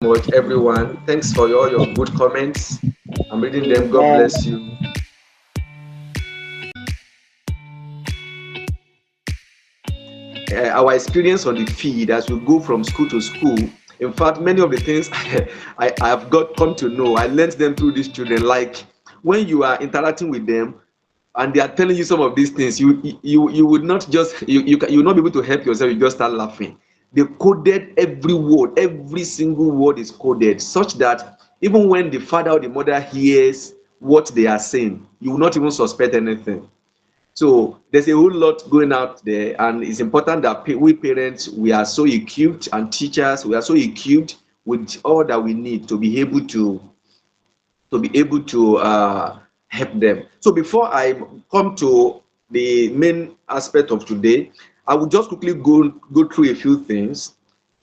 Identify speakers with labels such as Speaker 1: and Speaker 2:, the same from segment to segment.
Speaker 1: Much, everyone. Thanks for all your good comments. I'm reading them. God
Speaker 2: Amen.
Speaker 1: bless you. Our experience on the feed as we go from school to school. In fact, many of the things I have got come to know, I learned them through these children. Like when you are interacting with them and they are telling you some of these things, you would not just you will not be able to help yourself. You just start laughing. They coded every word, every single word is coded, such that even when the father or the mother hears what they are saying, you will not even suspect anything. So there's a whole lot going out there, and it's important that we parents, we are so equipped, and teachers, we are so equipped with all that we need to be able to help them. So before I come to the main aspect of today, I will just quickly go through a few things.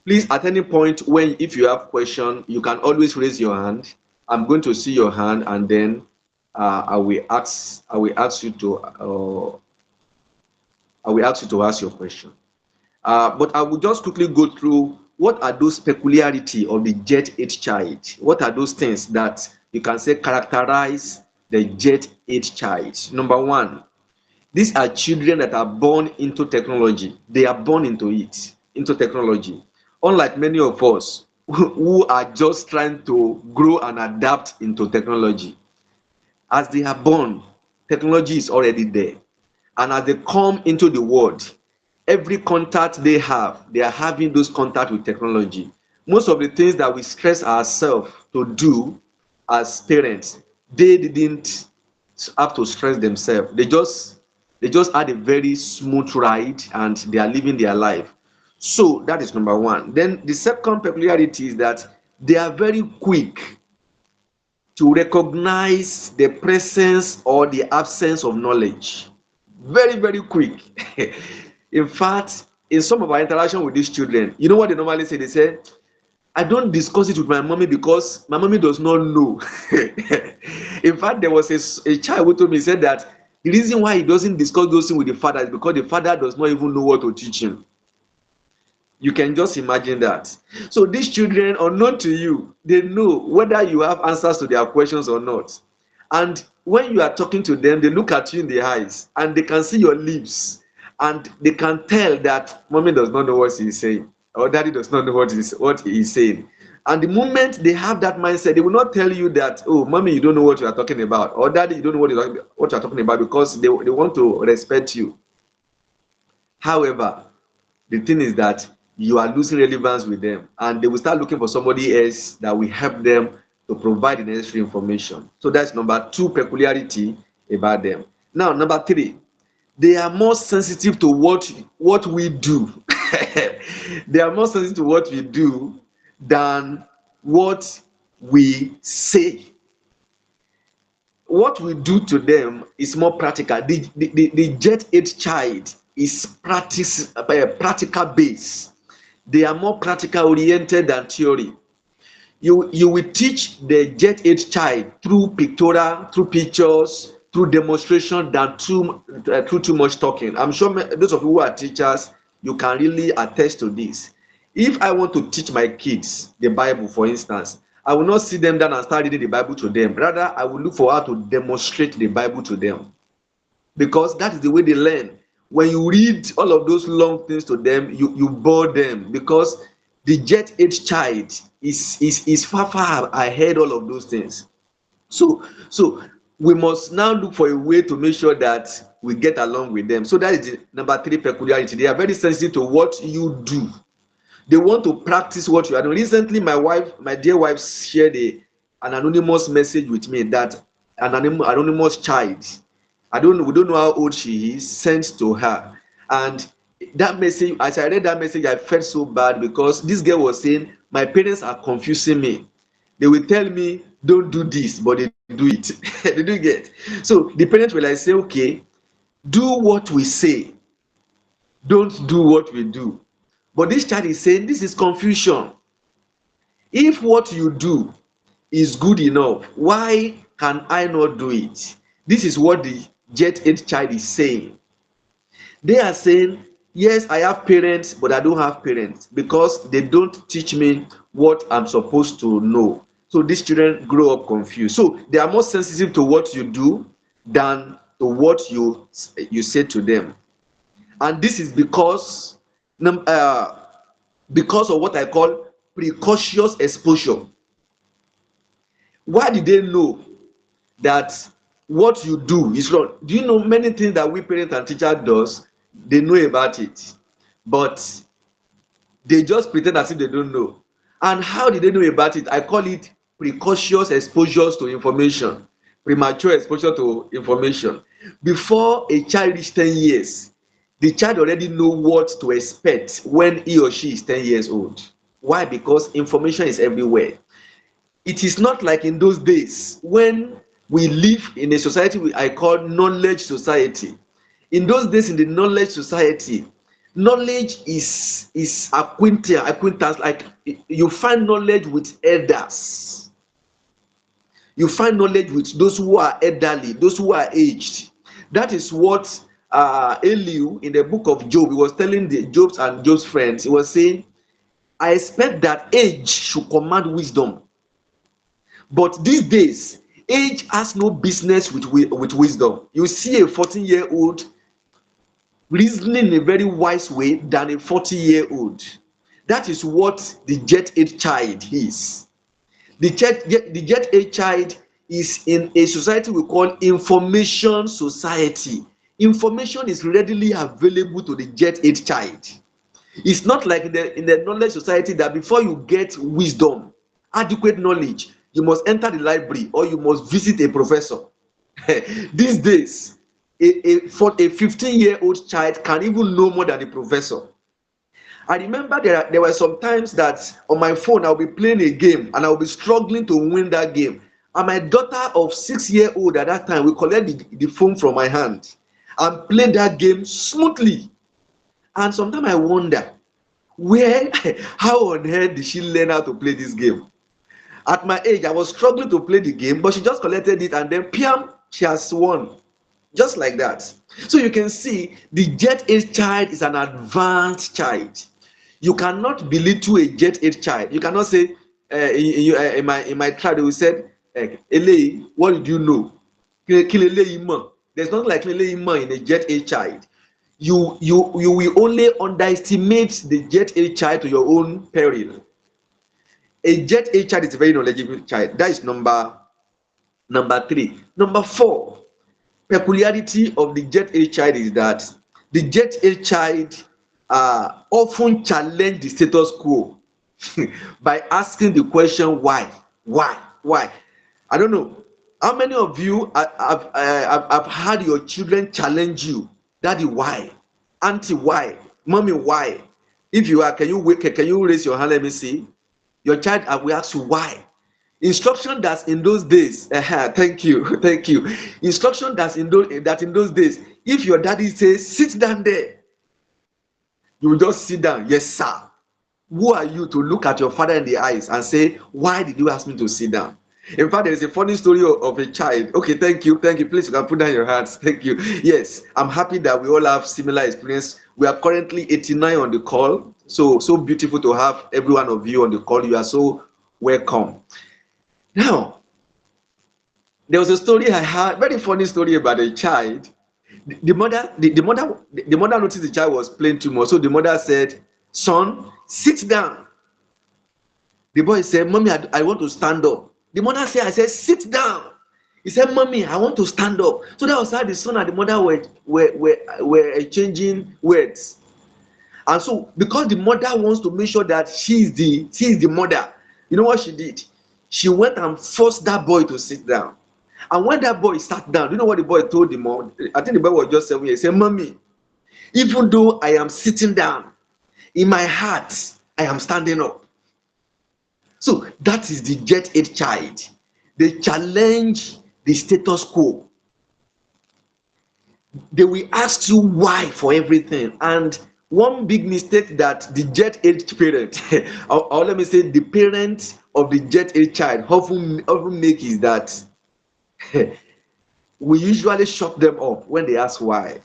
Speaker 1: Please, at any point when if you have question, you can always raise your hand. I'm going to see your hand, and then I will ask you to ask your question. But I will just quickly go through what are those peculiarity of the jet age child. What are those things that you can say characterize the jet age child? Number one, these are children that are born into technology. They are born into technology. Unlike many of us who are just trying to grow and adapt into technology. As they are born, technology is already there. And as they come into the world, every contact they have, they are having those contact with technology. Most of the things that we stress ourselves to do as parents, they didn't have to stress themselves. They just had a very smooth ride, and they are living their life. So that is number one. Then the second peculiarity is that they are very quick to recognize the presence or the absence of knowledge. Very, very quick. In fact, in some of our interaction with these children, you know what they normally say? They say, I don't discuss it with my mommy because my mommy does not know. In fact, there was a child who told me, he said that the reason why he doesn't discuss those things with the father is because the father does not even know what to teach him. You can just imagine that. So these children, unknown to you, they know whether you have answers to their questions or not. And when you are talking to them, they look at you in the eyes and they can see your lips, and they can tell that mommy does not know what she is saying, or daddy does not know what he is saying. And the moment they have that mindset, they will not tell you that, oh, mommy, you don't know what you are talking about, or daddy, you don't know what you are talking about, because they want to respect you. However, the thing is that you are losing relevance with them, and they will start looking for somebody else that will help them to provide the necessary information. So that's number two peculiarity about them. Now, number three, they are more sensitive to what we do. They are more sensitive to what we do than what we say. What we do to them is more practical. The jet age child is practical base. They are more practical oriented than theory. You will teach the jet age child through pictorial, through pictures, through demonstration than through too much talking. I'm sure those of you who are teachers, you can really attest to this. If I want to teach my kids the Bible, for instance, I will not sit them down and start reading the Bible to them. Rather, I will look for how to demonstrate the Bible to them, because that is the way they learn. When you read all of those long things to them, you bore them, because the jet age child is far ahead all of those things. So we must now look for a way to make sure that we get along with them. So that is the number three peculiarity. They are very sensitive to what you do. They want to practice what you are doing. Recently, my dear wife, shared an anonymous message with me that an anonymous child, we don't know how old she is, sent to her. And that message, as I read that message, I felt so bad, because this girl was saying, my parents are confusing me. They will tell me, don't do this, but they do it. They do get. So the parents will like say, okay, do what we say, don't do what we do. But this child is saying, this is confusion. If what you do is good enough, why can I not do it? This is what the jet age child is saying. They are saying Yes, I have parents, but I don't have parents because they don't teach me what I'm supposed to know. So these children grow up confused. So they are more sensitive to what you do than to what you say to them. And this is because of what I call precocious exposure. Why did they know that what you do is wrong? Do you know many things that we parents and teachers does? They know about it, but they just pretend as if they don't know. And how did they know about it? I call it precocious exposures to information, premature exposure to information. Before a child reach 10 years, the child already know what to expect when he or she is 10 years old. Why? Because information is everywhere. It is not like in those days when we live in a society I call knowledge society. In those days, in the knowledge society, knowledge is acquaintance. Like you find knowledge with elders, you find knowledge with those who are elderly, those who are aged. That is what Elihu in the book of Job, he was telling the Job's and Job's friends. He was saying, I expect that age should command wisdom. But these days, age has no business with wisdom. You see a 14-year-old reasoning in a very wise way than a 40-year-old. That is what the jet age child is. The jet age child is in a society we call information society. Information is readily available to the jet age child. It's not like in the knowledge society that before you get wisdom, adequate knowledge, you must enter the library or you must visit a professor. These days, for a 15-year-old child can even know more than a professor. I remember there were some times that on my phone I'll be playing a game and I'll be struggling to win that game. And my daughter of 6-year-old at that time will collect the phone from my hand and play that game smoothly. And sometimes I wonder, where, how on earth did she learn how to play this game? At my age, I was struggling to play the game, but she just collected it and then, piam, she has won. Just like that. So you can see the jet age child is an advanced child. You cannot belittle a jet age child. You cannot say, in my tribe, they will say, Ele, what did you know? There's nothing like in a jet age child. You will only underestimate the jet age child to your own peril. A jet age child is a very knowledgeable child. That is number 3. Number 4, peculiarity of the jet age child is that the jet age child often challenge the status quo by asking the question why. I don't know how many of you have had your children challenge you, daddy why, auntie why, mommy why. If you are, can you raise your hand, let me see. Your child will ask you why. Instruction that's in those days, thank you instruction that's in those days, if your daddy says sit down there, you will just sit down. Yes sir. Who are you to look at your father in the eyes and say, why did you ask me to sit down? In fact, there is a funny story of a child. Okay, thank you. Please, you can put down your hands. Thank you. Yes, I'm happy that we all have similar experience. We are currently 89 on the call. So beautiful to have every one of you on the call. You are so welcome. Now, there was a story I heard, very funny story about a child. The mother noticed the child was playing too much. So the mother said, son, sit down. The boy said, mommy, I want to stand up. The mother said, I said, sit down. He said, mommy, I want to stand up. So that was how the son and the mother were exchanging words. And so because the mother wants to make sure that she is the mother, you know what she did? She went and forced that boy to sit down. And when that boy sat down, you know what the boy told the mom? I think the boy was just 7 years. He said, mommy, even though I am sitting down, in my heart, I am standing up. So that is the jet age child. They challenge the status quo. They will ask you why for everything. And one big mistake that the jet age parent, or let me say the parent of the jet age child often make is that we usually shut them up when they ask why.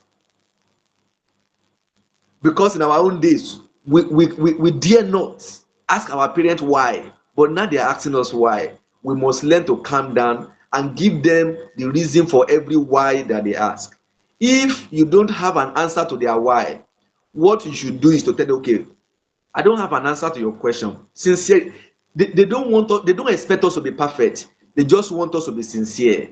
Speaker 1: Because in our own days, we dare not ask our parents why, but now they are asking us why. We must learn to calm down and give them the reason for every why that they ask. If you don't have an answer to their why, what you should do is to tell them, okay, I don't have an answer to your question. Sincere, they don't want us, they don't expect us to be perfect. They just want us to be sincere.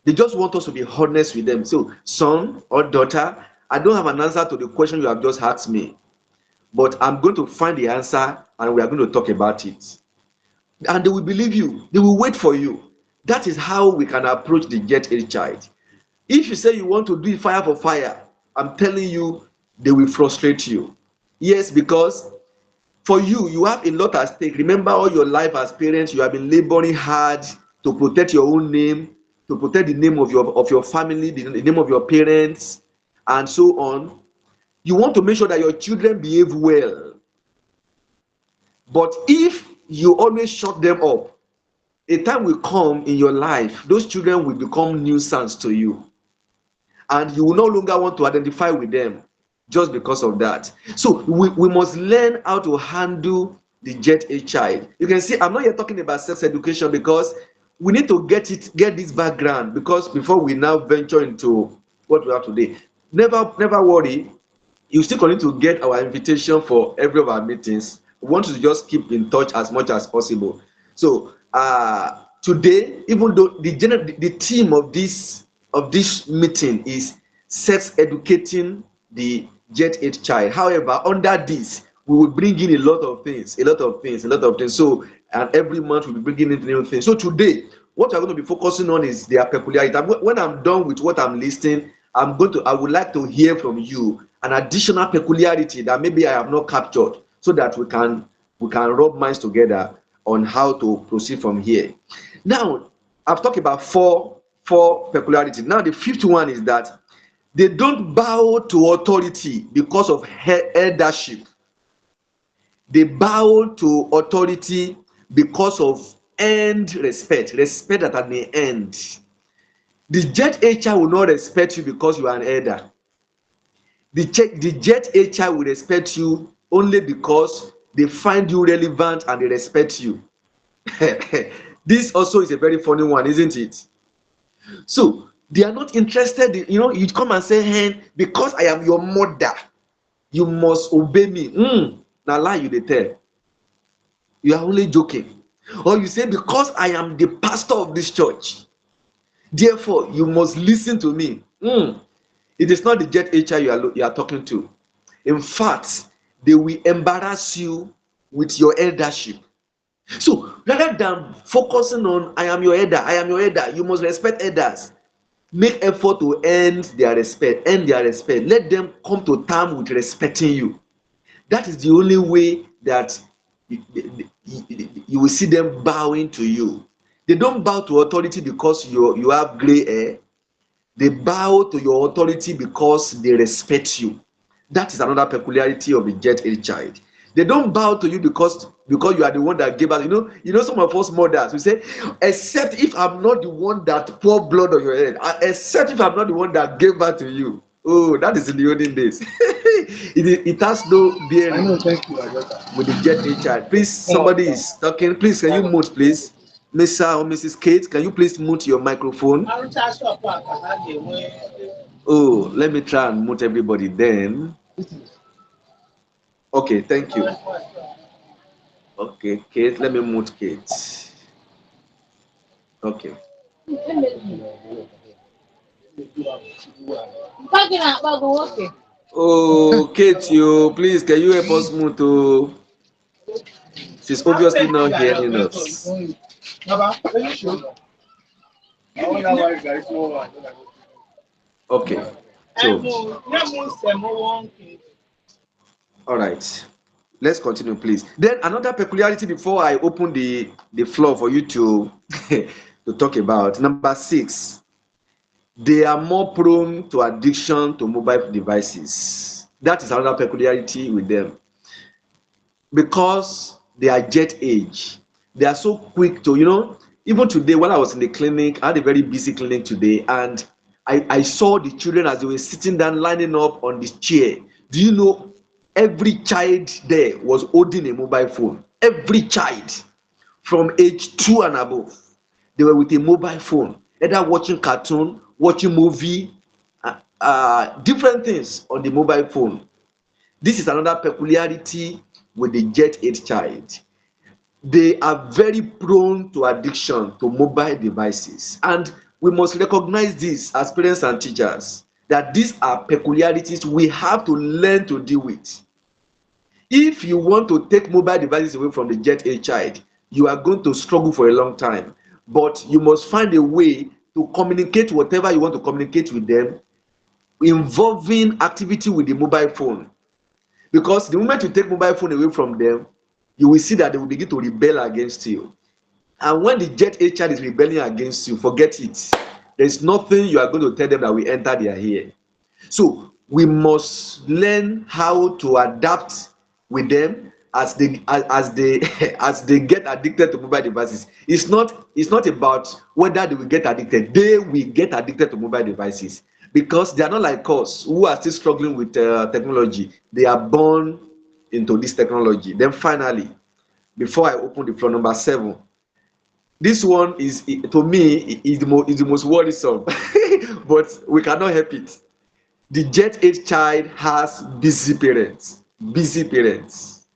Speaker 1: They just want us to be honest with them. So, son or daughter, I don't have an answer to the question you have just asked me, but I'm going to find the answer and we are going to talk about it. And they will believe you. They will wait for you. That is how we can approach the jet age child. If you say you want to do it fire for fire, I'm telling you, they will frustrate you. Yes, because for you, you have a lot at stake. Remember, all your life as parents, you have been laboring hard to protect your own name, to protect the name of your family, the name of your parents, and so on. You want to make sure that your children behave well. But if you always shut them up, a time will come in your life, those children will become nuisance to you. And you will no longer want to identify with them just because of that. So we must learn how to handle the jet age child. You can see I'm not yet talking about sex education because we need to get this background, because before we now venture into what we have today. Never worry, you still continue to get our invitation for every of our meetings. We want to just keep in touch as much as possible. So today, even though the theme of this meeting is sex educating the jet age child, however, under this we will bring in a lot of things. So, and every month we'll be bringing in new things. So today, what we're going to be focusing on is their peculiarity. When I'm done with what I'm listing, I would like to hear from you an additional peculiarity that maybe I have not captured, so that we can rub minds together on how to proceed from here. Now, I've talked about four peculiarities. Now, the fifth one is that they don't bow to authority because of eldership. They bow to authority because of earned respect that at the end. The jet HR will not respect you because you are an elder. The jet HR will respect you only because they find you relevant and they respect you. This also is a very funny one, isn't it? So they are not interested in, you come and say, hey, because I am your mother, you must obey me. Now lie you dey tell. You are only joking. Or you say, because I am the pastor of this church, therefore you must listen to me. It is not the jet HR you are talking to. In fact, they will embarrass you with your eldership. So rather than focusing on I am your elder, you must respect elders. Make effort to earn their respect. Let them come to terms with respecting you. That is the only way that you will see them bowing to you. They don't bow to authority because you have gray hair. They bow to your authority because they respect you. That is another peculiarity of the jet age child. They don't bow to you because you are the one that gave us. You know some of us mothers, we say, except if I'm not the one that poured blood on your head, except if I'm not the one that gave birth to you. Oh, that is in the olden days. it has no bearing with the jet age child. Please, somebody is talking. Please, can you mute, please? Mr. or Mrs. Kate, can you please mute your microphone? Oh, let me try and mute everybody then. Okay, thank you. Okay, Kate, let me mute Kate. Okay. Oh, Kate, please, can you help us mute? Oh, she's obviously not hearing us. Okay, so all right, let's continue, please. Then another peculiarity before I open the floor for you to to talk about. Number 6, they are more prone to addiction to mobile devices. That is another peculiarity with them, because they are jet age. They are so quick to, even today when I was in the clinic, I had a very busy clinic today, and I saw the children as they were sitting down, lining up on this chair. Do you know every child there was holding a mobile phone? Every child from age 2 and above, they were with a mobile phone, either watching cartoon, watching movie, different things on the mobile phone. This is another peculiarity with the jet age child. They are very prone to addiction to mobile devices, and we must recognize this as parents and teachers, that these are peculiarities we have to learn to deal with. If you want to take mobile devices away from the jet age child, you are going to struggle for a long time, but you must find a way to communicate whatever you want to communicate with them involving activity with the mobile phone. Because the moment you take mobile phone away from them, you will see that they will begin to rebel against you. And when the jet age child is rebelling against you, forget it. There is nothing you are going to tell them that will enter their ear. So we must learn how to adapt with them as they as they get addicted to mobile devices. It's not about whether they will get addicted. They will get addicted to mobile devices because they are not like us who are still struggling with technology. They are born into this technology. Then finally, before I open the floor, number 7. This one is, to me, is the most worrisome, but we cannot help it. The jet age child has busy parents. Busy parents.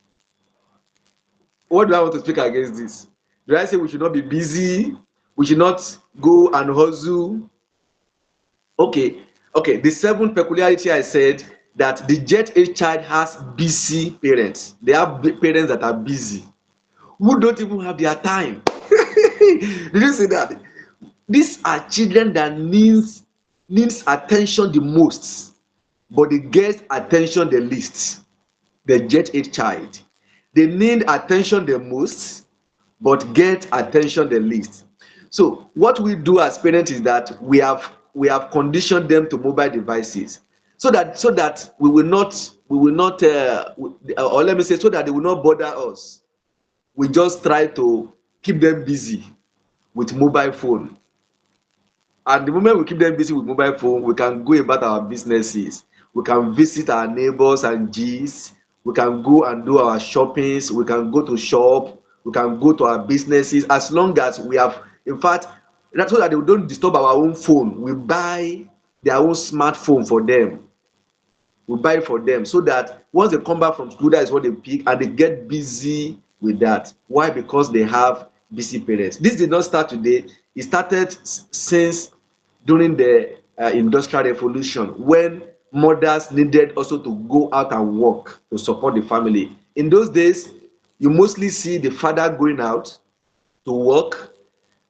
Speaker 1: What do I want to speak against this? Do I say we should not be busy? We should not go and hustle? Okay, okay. The 7th peculiarity I said, that the jet age child has busy parents. They have parents that are busy, who don't even have their time. Did you see that? These are children that needs attention the most, but they get attention the least. The jet age child, they need attention the most, but get attention the least. So what we do as parents is that we have conditioned them to mobile devices, so that we will not or let me say, so that they will not bother us. We just try to keep them busy with mobile phone. And the moment we keep them busy with mobile phone, we can go about our businesses. We can visit our neighbors and g's. We can go and do our shoppings. We can go to shop. We can go to our businesses, as long as we have, in fact, that's so that they don't disturb our own phone. We buy their own smartphone for them. We buy it for them, so that once they come back from school, that is what they pick, and they get busy with that. Why? Because they have busy parents. This did not start today. It started since during the industrial revolution, when mothers needed also to go out and work to support the family. In those days, you mostly see the father going out to work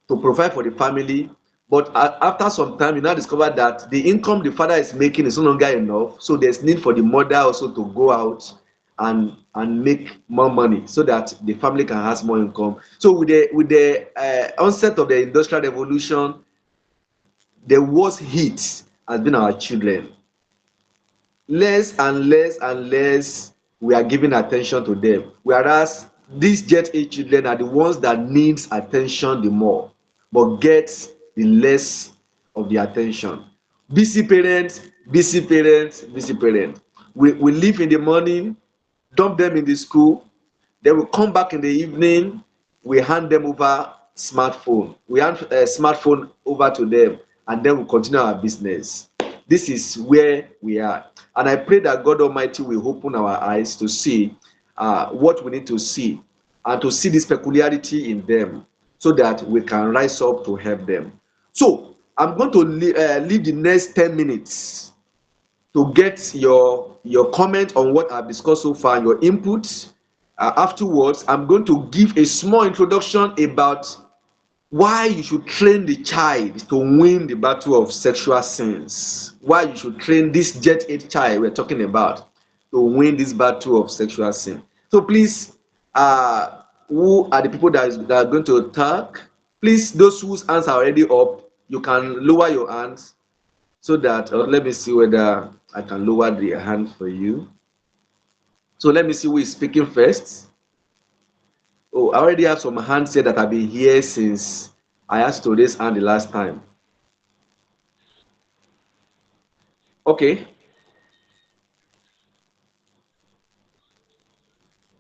Speaker 1: to provide for the family. But after some time, you now discover that the income the father is making is no longer enough. So there's need for the mother also to go out and make more money, so that the family can have more income. So with the onset of the industrial revolution, the worst hit has been our children. Less and less and less we are giving attention to them, whereas these jet age children are the ones that needs attention the more, but get the less of the attention. Busy parents, busy parents, busy parents. We leave in the morning, dump them in the school, then we come back in the evening, we hand them over smartphone. We hand a smartphone over to them, and then we continue our business. This is where we are. And I pray that God Almighty will open our eyes to see what we need to see, and to see this peculiarity in them, so that we can rise up to help them. So I'm going to leave the next 10 minutes to get your comment on what I've discussed so far, your input. Afterwards, I'm going to give a small introduction about why you should train the child to win the battle of sexual sins. Why you should train this jet age child we're talking about to win this battle of sexual sin. So please, who are the people that are going to talk? Please, those whose hands are already up, you can lower your hands, so that, let me see whether I can lower the hand for you. So let me see who is speaking first. Oh, I already have some hands here that have been here since I asked to raise hand the last time. Okay.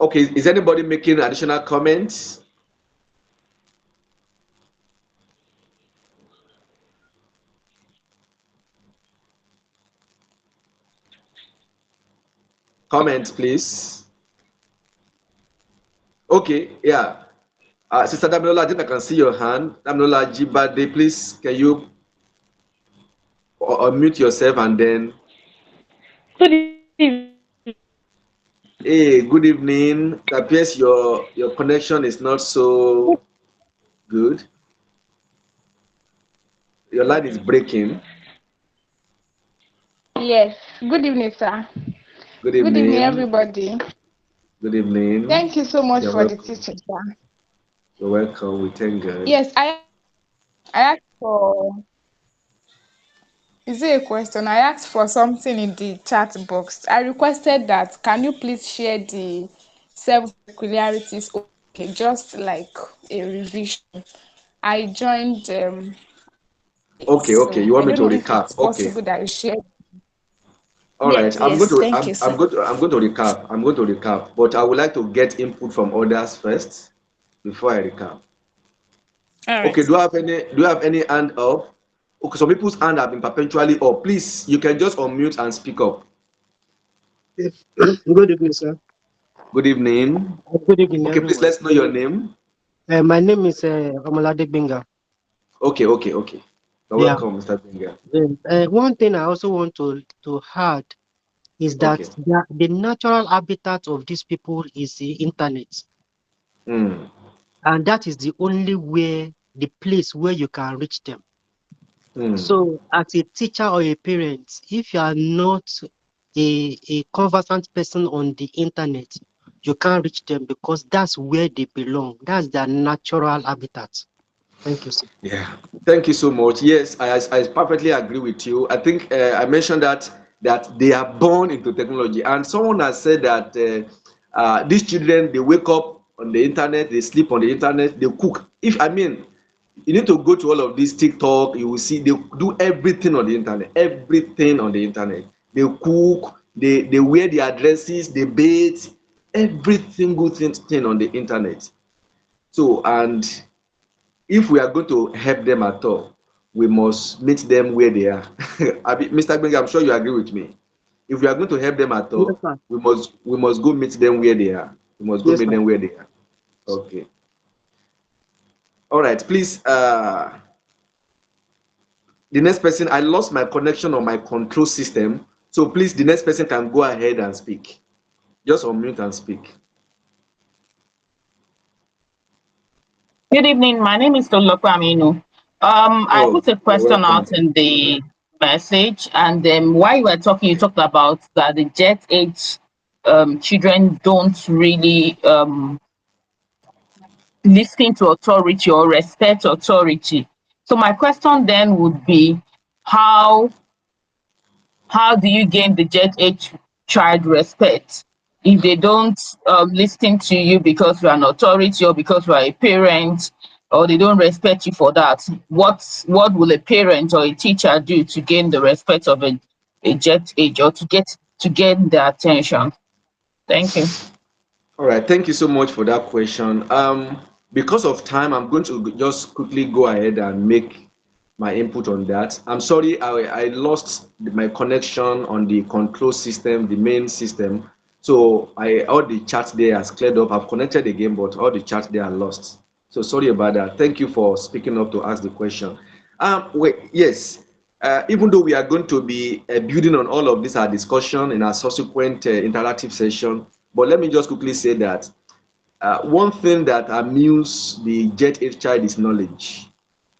Speaker 1: Okay, is anybody making additional comments? Comments, please. Okay, yeah. Sister Damilola, I think I can see your hand. Damilola Jibade, please, can you unmute yourself and then.
Speaker 2: Good
Speaker 1: Hey, good evening. It appears your connection is not so good. Your line is breaking.
Speaker 2: Yes. Good evening, sir.
Speaker 1: Good
Speaker 2: Good evening,
Speaker 1: evening.
Speaker 2: everybody.
Speaker 1: Good evening.
Speaker 2: Thank you so much
Speaker 1: You're
Speaker 2: for the
Speaker 1: welcome.
Speaker 2: teaching, sir.
Speaker 1: You're welcome. We thank God.
Speaker 2: Yes, I asked for is it a question? I asked for something in the chat box. I requested that can you please share the seven peculiarities? Okay, just like a revision. I joined late,
Speaker 1: Okay, okay.
Speaker 2: so
Speaker 1: You want
Speaker 2: I
Speaker 1: me
Speaker 2: don't
Speaker 1: to
Speaker 2: know if
Speaker 1: recap?
Speaker 2: it's
Speaker 1: Okay.
Speaker 2: possible that you share.
Speaker 1: All right.
Speaker 2: Yes, yes. Thank you, sir.
Speaker 1: I'm going to recap. I'm going to recap. But I would like to get input from others first before I recap.
Speaker 2: All right.
Speaker 1: Okay, do you have any hand up? Okay, some people's hand have been perpetually up. Please, you can just unmute and speak up.
Speaker 3: Yes. Good evening, sir.
Speaker 1: Good evening.
Speaker 3: Good evening,
Speaker 1: Okay, please
Speaker 3: everyone.
Speaker 1: let's know your name.
Speaker 3: My name is Omalade Binga.
Speaker 1: Okay, okay, okay. You're
Speaker 3: Yeah.
Speaker 1: welcome, Mr. Benga.
Speaker 3: One thing I also want to add is that
Speaker 1: Okay.
Speaker 3: the natural habitat of these people is the internet,
Speaker 1: Mm,
Speaker 3: and that is the only way, the place where you can reach them.
Speaker 1: mm.
Speaker 3: So, as a teacher or a parent, if you are not a conversant person on the internet, you can't reach them because that's where they belong. That's their natural habitat. Thank you, sir.
Speaker 1: Yeah, thank you so much. Yes, I perfectly agree with you. I think I mentioned that they are born into technology, and someone has said that these children they wake up on the internet, they sleep on the internet, they cook. If I mean, you need to go to all of this TikTok, you will see they do everything on the internet, everything on the internet. They cook, they wear their dresses, they bathe, every single thing on the internet. So and if we are going to help them at all, we must meet them where they are. Mr. Gbenga, I'm sure you agree with me. If we are going to help them at
Speaker 3: Yes,
Speaker 1: all,
Speaker 3: sir.
Speaker 1: we must go meet them where they are. We must go
Speaker 3: Yes,
Speaker 1: meet
Speaker 3: sir.
Speaker 1: them where they are. Okay. All right. Please, the next person. I lost my connection on my control system. So please, the next person can go ahead and speak. Just unmute and speak.
Speaker 4: Good evening. My name is Toloko Aminu. I
Speaker 1: Oh,
Speaker 4: put a
Speaker 1: you're
Speaker 4: question
Speaker 1: welcome.
Speaker 4: out in the message, and while you were talking, you talked about that the Jet age children don't really listen to authority or respect authority. So my question then would be, how how do you gain the Jet age child respect if they don't listen to you because you're an authority or because you're a parent, or they don't respect you for that? What will a parent or a teacher do to gain the respect of a Jet age, or to get their attention? Thank you.
Speaker 1: All right, thank you so much for that question. Because of time, I'm going to just quickly go ahead and make my input on that. I'm sorry, I lost my connection on the control system, the main system. So all the chats there has cleared up. I've connected again, but all the chats there are lost. So sorry about that. Thank you for speaking up to ask the question. Wait, yes. Even though we are going to be building on all of this our discussion in our subsequent interactive session, but let me just quickly say that one thing that amuse the Jet Age child is knowledge.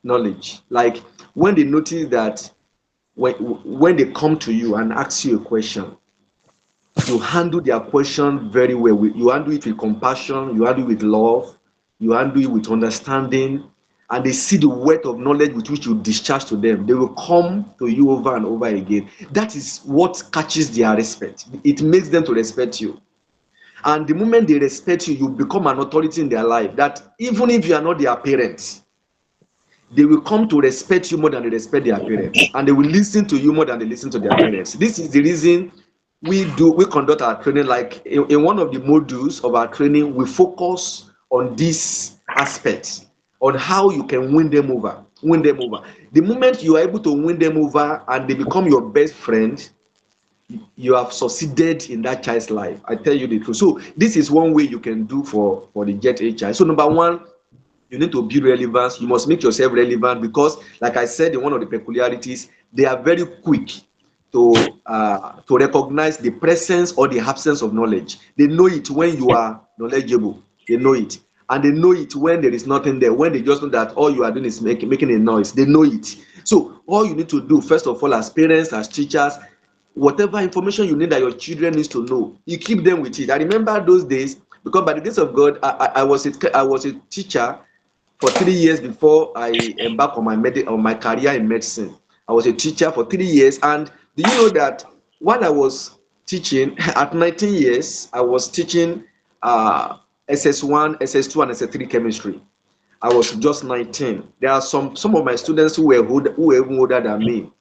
Speaker 1: Knowledge. Like when they notice that when they come to you and ask you a question, you handle their question very well. You handle it with compassion, you handle it with love, you handle it with understanding, and they see the weight of knowledge with which you discharge to them. They will come to you over and over again. That is what catches their respect. It makes them to respect you. And the moment they respect you, you become an authority in their life. That even if you are not their parents, they will come to respect you more than they respect their parents, and they will listen to you more than they listen to their parents. This is the reason we conduct our training like in one of the modules of our training. We focus on these aspects, on how you can win them over. The moment you are able to win them over and they become your best friend, you have succeeded in that child's life. I tell you the truth. So this is one way you can do for the jet age child. So number one, you need to build relevance. You must make yourself relevant because, like I said, in one of the peculiarities, they are very quick to recognize the presence or the absence of knowledge. They know it when you are knowledgeable. They know it, and they know it when there is nothing there. When they just know that all you are doing is making a noise, they know it. So all you need to do, first of all, as parents, as teachers, whatever information you need that your children needs to know, you keep them with it. I remember those days because by the grace of God, I was a teacher for 3 years before I embarked on my career in medicine. I was a teacher for 3 years, and do you know that while I was teaching at 19 years, I was teaching SS1, SS2, and SS3 chemistry. I was just 19. There are some of my students who were even older than me.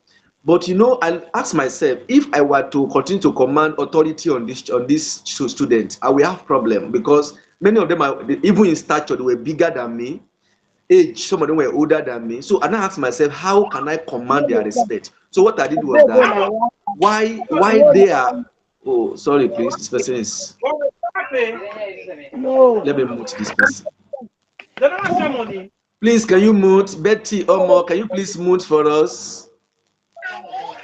Speaker 1: But I ask myself, if I were to continue to command authority on these students, I will have problem because many of them are even in stature, they were bigger than me. Age, some of them were older than me. So I now ask myself, how can I command their respect? So what I did was that why they are. Oh, sorry, please. This person is.
Speaker 5: No.
Speaker 1: Let me mute this person. Please, can you mute Betty Omo? Can you please mute for us?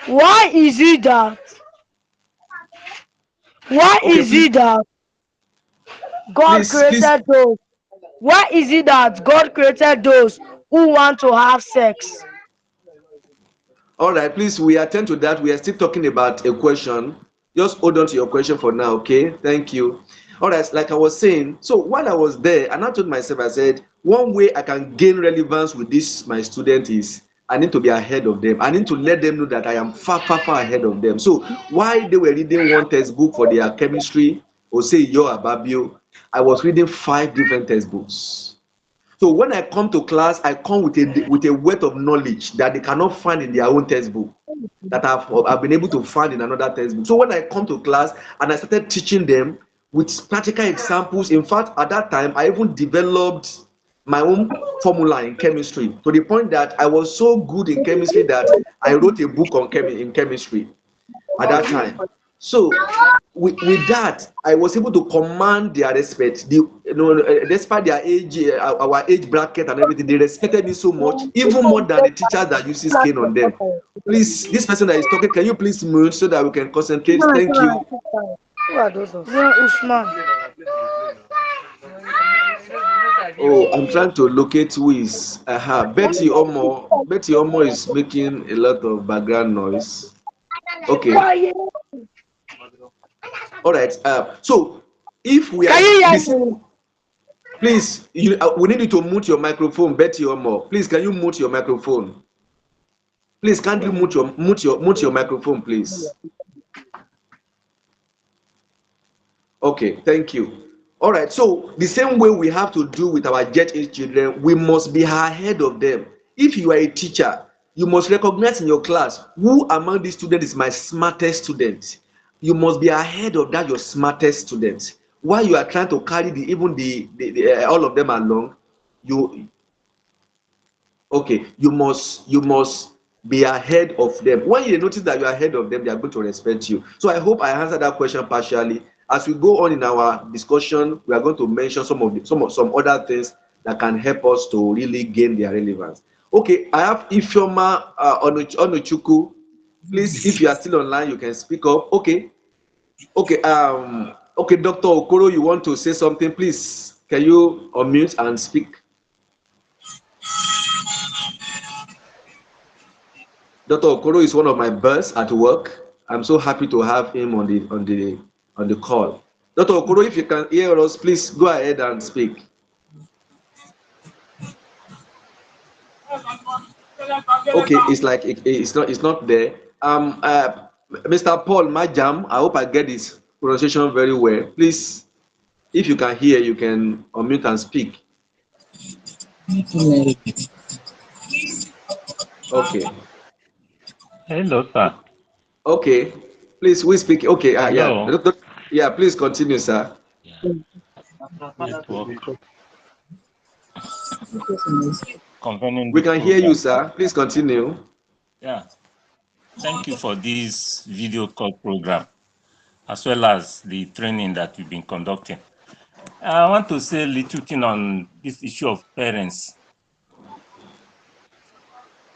Speaker 5: Why is it that? Why
Speaker 1: Okay,
Speaker 5: is
Speaker 1: please,
Speaker 5: it that God
Speaker 1: please.
Speaker 5: created those? Why is it that God created those who want to have sex?
Speaker 1: All right, please, we attend to that. We are still talking about a question. Just hold on to your question for now, okay? Thank you. All right, like I was saying, so while I was there, and I told myself, I said, one way I can gain relevance with this, my student, is I need to be ahead of them. I need to let them know that I am far, far, far ahead of them. So while they were reading one textbook for their chemistry, or say, Yo Ababio, I was reading 5 different textbooks. So when I come to class, I come with a wealth of knowledge that they cannot find in their own textbook, that I've been able to find in another textbook. So when I come to class and I started teaching them with practical examples, in fact, at that time, I even developed my own formula in chemistry to the point that I was so good in chemistry that I wrote a book on in chemistry at that time. So with that, I was able to command their respect. Despite their age, our age bracket and everything, they respected me so much, even more than the teachers that uses cane on them. Please, this person that is talking, can you please mute so that we can concentrate? Thank you.
Speaker 5: Who are those? Usman.
Speaker 1: Oh, I'm trying to locate who is. Betty Omo. Betty Omo is making a lot of background noise. Okay. All right. So if we
Speaker 5: Can
Speaker 1: are
Speaker 5: you
Speaker 1: this,
Speaker 5: hear me?
Speaker 1: please, we need you to mute your microphone, Betty Omo. Please, can you mute your microphone? Please, can't you mute your microphone, please? Okay, thank you. All right, so the same way we have to do with our jet age children, we must be ahead of them. If you are a teacher, you must recognize in your class who among these students is my smartest student. You must be ahead of that your smartest student. While you are trying to carry all of them along, you okay, you must be ahead of them. When you notice that you are ahead of them, they are going to respect you. So I hope I answered that question partially. As we go on in our discussion, we are going to mention some other things that can help us to really gain their relevance. Okay, I have Ifeoma Onuchuku. Please, if you are still online, you can speak up. Okay, Dr. Okoro, you want to say something? Please, can you unmute and speak? Dr. Okoro is one of my boss at work. I'm so happy to have him on the call. Dr. Okoro, if you can hear us, please go ahead and speak. Okay, it's like it's not there. Mr. Paul Majam, I hope I get this pronunciation very well. Please, if you can hear, you can unmute and speak. Okay.
Speaker 6: Hello, sir.
Speaker 1: Okay. Please, we speak. Okay, yeah.
Speaker 6: Hello.
Speaker 1: Yeah, please continue, sir.
Speaker 6: Yeah. Network concerning
Speaker 1: We
Speaker 6: the
Speaker 1: can hear you,
Speaker 6: program.
Speaker 1: sir. Please continue.
Speaker 6: Yeah. Thank you for this video call program, as well as the training that we've been conducting. I want to say a little thing on this issue of parents.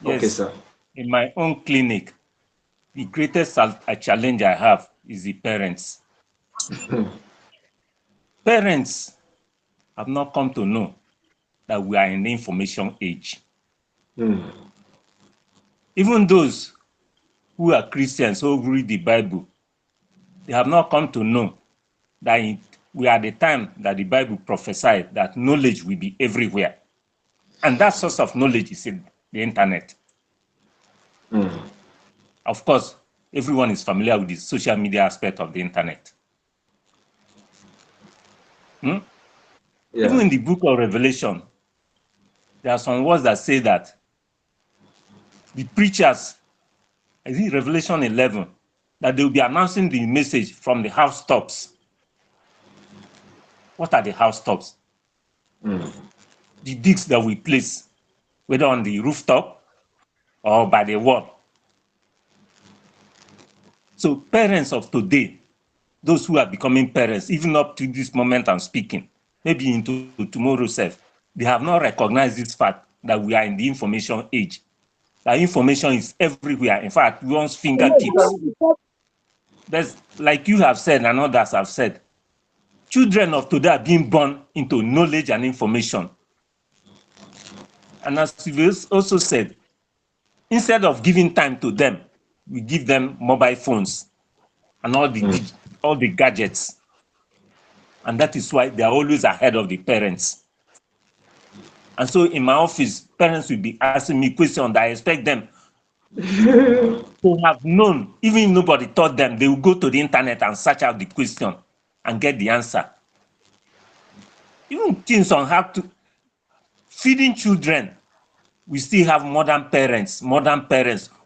Speaker 1: Okay,
Speaker 6: Yes,
Speaker 1: sir.
Speaker 6: in my own clinic, the greatest challenge I have is the parents. Parents have not come to know that we are in the information age. Even those who are Christians who read the Bible, they have not come to know that we are at the time that the Bible prophesied that knowledge will be everywhere. And that source of knowledge is in the internet. Of course, everyone is familiar with the social media aspect of the internet.
Speaker 1: Yeah.
Speaker 6: Even in the book of Revelation, there are some words that say that the preachers, I think Revelation 11, that they will be announcing the message from the housetops. What are the housetops? The discs that we place, whether on the rooftop or by the wall. So parents of today, those who are becoming parents, even up to this moment I'm speaking, maybe into tomorrow self, they have not recognized this fact that we are in the information age. That information is everywhere. In fact, one's fingertips. There's, like you have said and others have said, children of today are being born into knowledge and information. And as you've also said, instead of giving time to them, we give them mobile phones and all the gadgets. And that is why they are always ahead of the parents. And so in my office, parents will be asking me questions that I expect them to have known. Even if nobody taught them, they will go to the internet and search out the question and get the answer. Even things on how to feeding children, we still have modern parents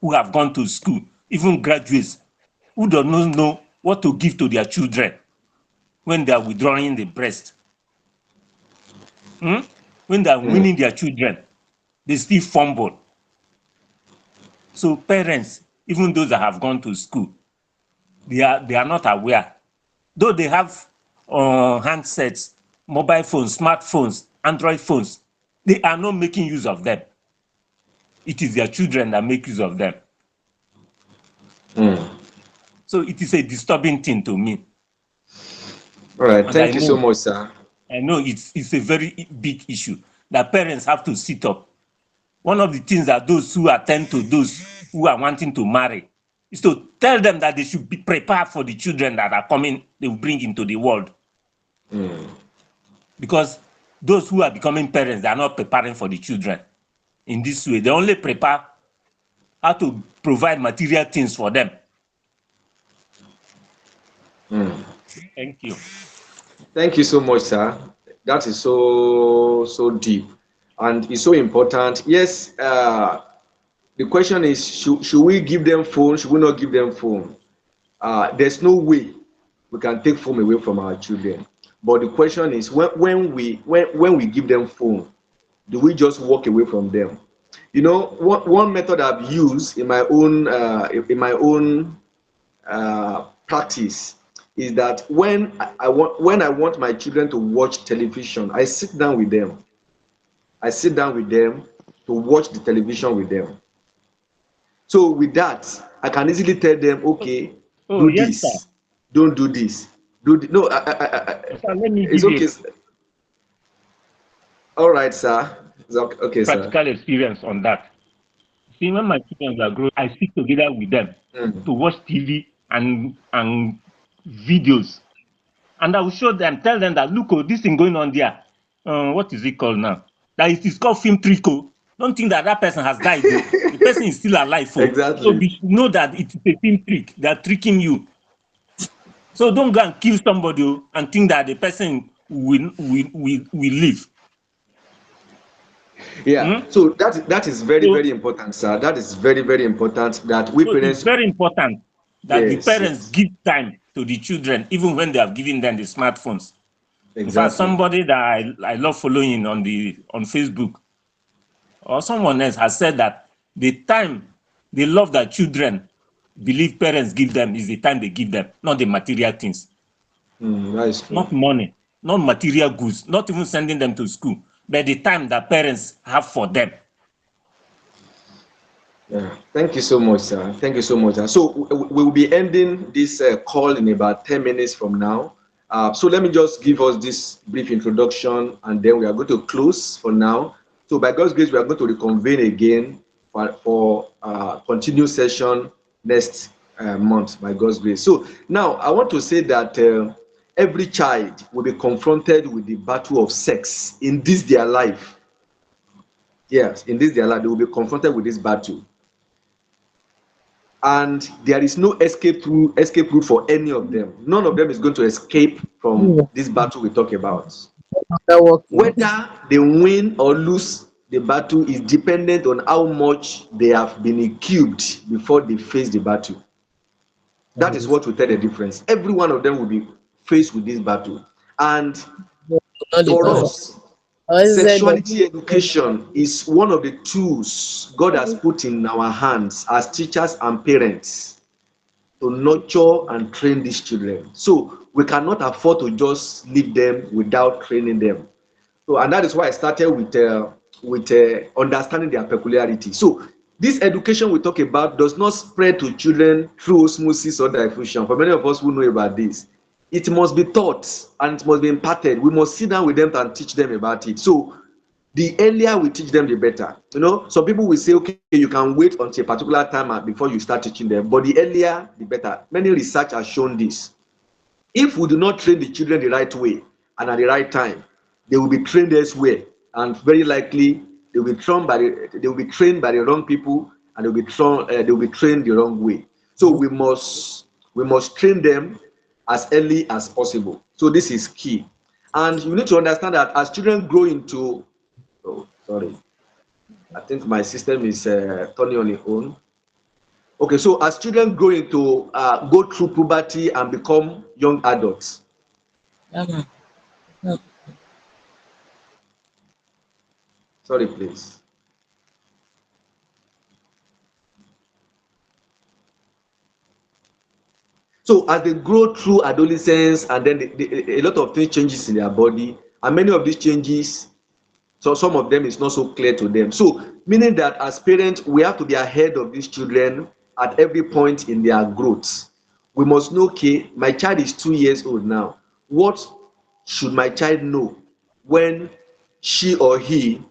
Speaker 6: who have gone to school, even graduates, who do not know what to give to their children when they are withdrawing the breast. When they are weaning their children, they still fumble. So parents, even those that have gone to school, they are not aware. Though they have handsets, mobile phones, smartphones, Android phones, they are not making use of them. It is their children that make use of them. So it is a disturbing thing to me.
Speaker 1: All right.
Speaker 6: And
Speaker 1: Thank you so much, sir.
Speaker 6: I know it's a very big issue that parents have to sit up. One of the things that those who attend to those who are wanting to marry is to tell them that they should be prepared for the children that are coming, they will bring into the world. Because those who are becoming parents, they are not preparing for the children in this way. They only prepare how to provide material things for them. Thank you.
Speaker 1: Thank you so much, sir. That is so deep, and it's so important. Yes, the question is, should we give them phone? Should we not give them phone? There's no way we can take phone away from our children. But the question is, when we give them phone, do we just walk away from them? You know, one method I've used in my own practice is that when I want my children to watch television, I sit down with them. I sit down with them to watch the television with them. So with that, I can easily tell them, okay, do
Speaker 6: yes,
Speaker 1: this,
Speaker 6: sir.
Speaker 1: don't do this, do this. No,
Speaker 6: Sir, let me
Speaker 1: it's
Speaker 6: give
Speaker 1: okay.
Speaker 6: you
Speaker 1: All right, sir. It's okay, sir.
Speaker 6: practical experience on that. See, when my children are growing, I sit together with them to watch TV and videos. And I will show them, tell them that, look, oh, this thing going on there. What is it called now? That it is called film trick. Don't think that person has died. The person is still alive.
Speaker 1: Exactly.
Speaker 6: So you should know that it is a film trick. They are tricking you. So don't go and kill somebody and think that the person will live.
Speaker 1: Yeah. So that is very important, sir. That is very important that we
Speaker 6: So
Speaker 1: parents.
Speaker 6: it's very important that the
Speaker 1: Yes,
Speaker 6: parents
Speaker 1: yes,
Speaker 6: give time to the children, even when they have given them the smartphones. In fact,
Speaker 1: exactly.
Speaker 6: somebody that I love following on Facebook or someone else has said that the time they love that children believe parents give them is the time they give them, not the material things,
Speaker 1: That is true.
Speaker 6: not money, not material goods, not even sending them to school, but the time that parents have for them.
Speaker 1: Yeah. Thank you so much, sir. Thank you so much. Sir. So we will be ending this call in about 10 minutes from now. So let me just give us this brief introduction and then we are going to close for now. So by God's grace, we are going to reconvene again for continued session next month by God's grace. So now I want to say that every child will be confronted with the battle of sex in this their life. Yes, in this their life, they will be confronted with this battle. And there is no escape route for any of them. None of them is going to escape from
Speaker 4: Yeah.
Speaker 1: this battle we talk about.
Speaker 4: They're working.
Speaker 1: Whether they win or lose the battle is dependent on how much they have been equipped before they face the battle. That is what will tell the difference. Every one of them will be faced with this battle. And
Speaker 4: Not the
Speaker 1: for
Speaker 4: person.
Speaker 1: us,
Speaker 4: I said that.
Speaker 1: sexuality education is one of the tools God has put in our hands as teachers and parents to nurture and train these children. So we cannot afford to just leave them without training them. So, and that is why I started with understanding their peculiarity. So, this education we talk about does not spread to children through osmosis or diffusion. For many of us who know about this, it must be taught and it must be imparted. We must sit down with them and teach them about it. So, the earlier we teach them, the better. You know, some people will say, okay, you can wait until a particular time before you start teaching them, but the earlier, the better. Many research has shown this. If we do not train the children the right way and at the right time, they will be trained elsewhere, and very likely they will be trained by the wrong people, and they will be trained the wrong way. So we must train them as early as possible. So this is key, and you need to understand that as children grow into, oh sorry, I think my system is turning on its own. Okay, so as children grow into go through puberty and become young adults.
Speaker 4: Um,
Speaker 1: Sorry, please. So as they grow through adolescence, and then a lot of things changes in their body, and many of these changes, so some of them is not so clear to them. So meaning that as parents, we have to be ahead of these children at every point in their growth. We must know, okay, my child is 2 years old now. What should my child know when she or he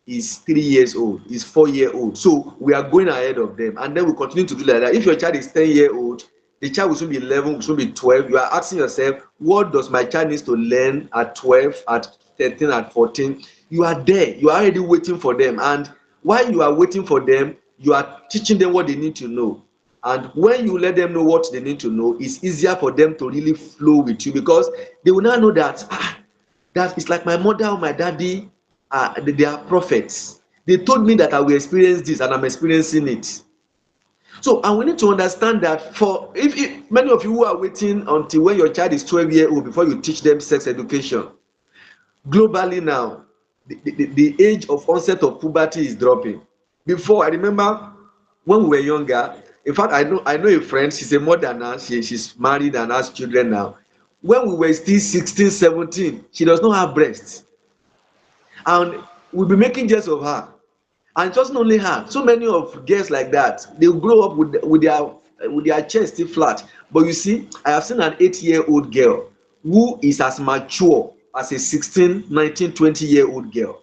Speaker 1: is 3 years old, is 4 year old? So we are going ahead of them, and then we continue to do like that. If your child is 10 year old, the child will soon be 11, will soon be 12. You are asking yourself, what does my child needs to learn at 12, at 13, at 14? You are there, you are already waiting for them, and while you are waiting for them, you are teaching them what they need to know. And when you let them know what they need to know, it's easier for them to really flow with you, because they will now know that that it's like my mother or my daddy, they are prophets. They told me that I will experience this, and I'm experiencing it. So, and we need to understand that for if many of you who are waiting until when your child is 12 years old before you teach them sex education, globally now, the age of onset of puberty is dropping. Before, I remember when we were younger, in fact, I know a friend, she's a mother now, she's married and has children now. When we were still 16, 17, she does not have breasts. And we'll be making jest of her. And just not only her, so many of girls like that, they grow up with their chest still flat. But you see, I have seen an 8-year-old girl who is as mature as a 16, 19, 20-year-old girl.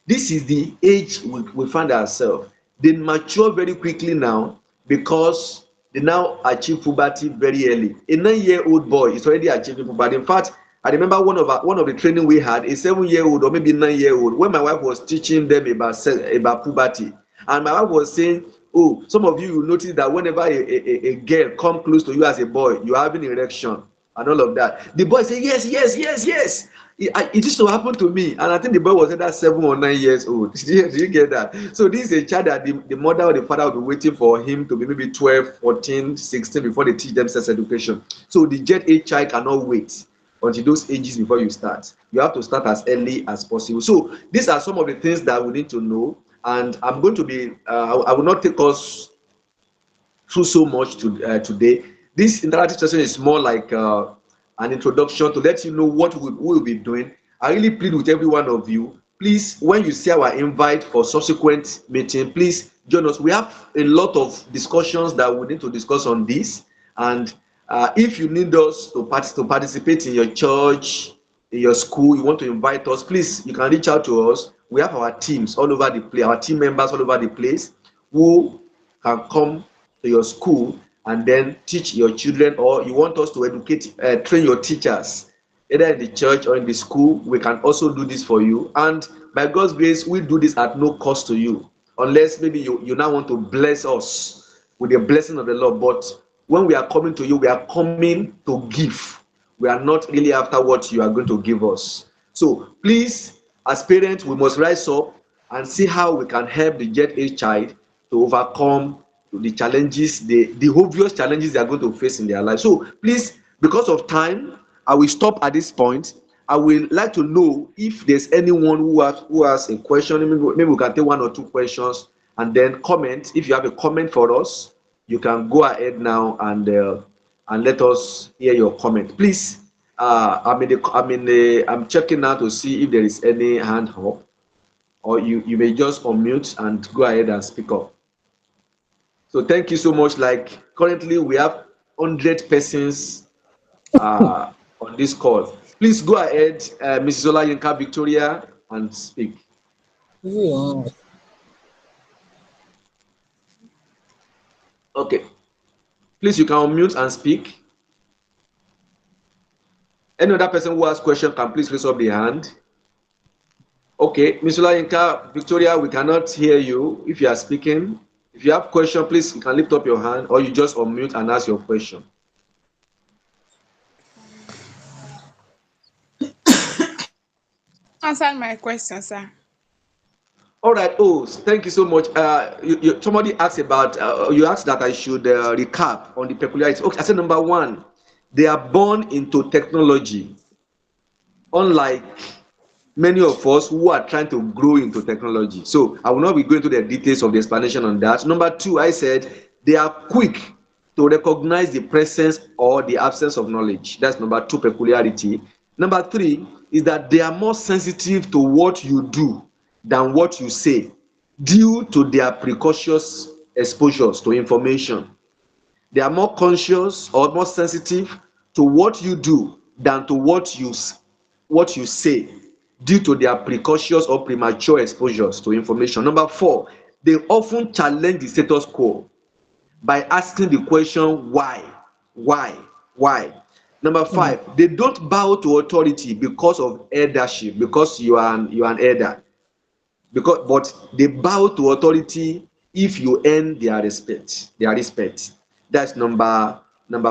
Speaker 1: This is the age we find ourselves. They mature very quickly now because they now achieve puberty very early. A 9-year-old boy is already achieving puberty. In fact, I remember one of the training we had, a 7-year-old or maybe 9-year-old, when my wife was teaching them about puberty, and my wife was saying, oh, some of you will notice that whenever a girl come close to you as a boy, you're having erection and all of that. The boy say, yes, yes, yes, yes. It used to happen to me, and I think the boy was either 7 or 9 years old. Do you get that? So this is a child that the mother or the father will be waiting for him to be maybe 12, 14, 16 before they teach them sex education. So the jet age child cannot wait until those ages before you start. You have to start as early as possible. So these are some of the things that we need to know. And I'm going to be, I will not take us through so much today. This interactive session is more like an introduction to let you know what we will be doing. I really plead with every one of you. Please, when you see our invite for subsequent meeting, please join us. We have a lot of discussions that we need to discuss on this. And if you need us to participate in your church, in your school, you want to invite us, please, you can reach out to us. We have our teams all over the place, our team members all over the place who can come to your school and then teach your children, or you want us to educate, train your teachers either in the church or in the school. We can also do this for you, and by God's grace we do this at no cost to you, unless maybe you now want to bless us with the blessing of the Lord. But when we are coming to you, we are coming to give. We are not really after what you are going to give us. So please, as parents, we must rise up and see how we can help the jet age child to overcome the challenges, the obvious challenges they are going to face in their life. So please, because of time, I will stop at this point. I will like to know if there's anyone who has a question. Maybe we can take 1 or 2 questions and then comment. If you have a comment for us, you can go ahead now and let us hear your comment, please. I'm checking now to see if there is any hand up, or you may just unmute and go ahead and speak up. So thank you so much. Like currently we have 100 persons on this call. Please go ahead, Mrs. Olayinka Victoria, and speak.
Speaker 4: Yeah.
Speaker 1: Okay, please, you can unmute and speak. Any other person who has question can please raise up the hand. Okay, Mrs. Olayinka Victoria, we cannot hear you if you are speaking. If you have question, please, you can lift up your hand, or you just unmute and ask your question.
Speaker 2: Answer my question, sir.
Speaker 1: All right. Oh, thank you so much. Somebody asked about, you asked that I should recap on the peculiarities. Okay, I said number one, they are born into technology, unlike many of us who are trying to grow into technology. So I will not be going to the details of the explanation on that. Number two, I said they are quick to recognize the presence or the absence of knowledge. That's number two peculiarity. Number three is that they are more sensitive to what you do than what you say, due to their precautious exposures to information. They are more conscious or more sensitive to what you do than to what you say, due to their precautious or premature exposures to information. Number four, they often challenge the status quo by asking the question why, why, why. Number five, they don't bow to authority because of eldership, because you are an elder, but they bow to authority if you earn their respect. That's number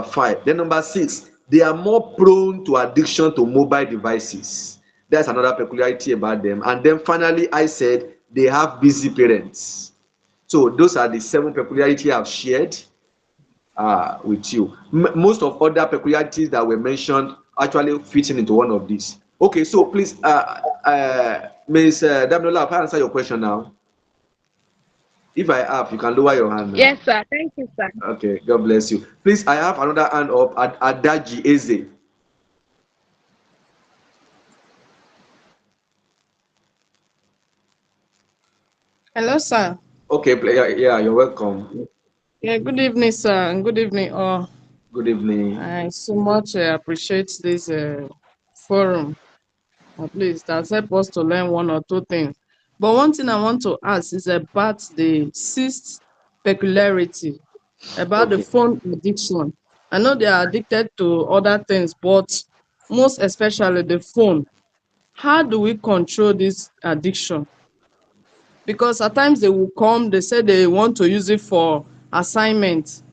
Speaker 1: five. Then number six, they are more prone to addiction to mobile devices. That's another peculiarity about them. And then finally, I said they have busy parents. So those are the 7 peculiarities I've shared with you. Most of other peculiarities that were mentioned actually fitting into one of these. Okay, so please, Ms. Damilola, can I answer your question now? If I have, you can lower your hand now.
Speaker 2: Yes, sir. Thank you, sir.
Speaker 1: Okay, God bless you. Please, I have another hand up at Adaji Eze.
Speaker 7: Hello, sir.
Speaker 1: Okay, yeah, you're welcome.
Speaker 7: Yeah, good evening, sir, and good evening, all.
Speaker 1: Good evening.
Speaker 7: I so much appreciate this forum. At least that's helped us to learn 1 or 2 things. But one thing I want to ask is about the sixth peculiarity about the
Speaker 1: Okay.
Speaker 7: phone addiction. I know they are addicted to other things, but most especially the phone. How do we control this addiction? Because at times they will come, they say they want to use it for assignments.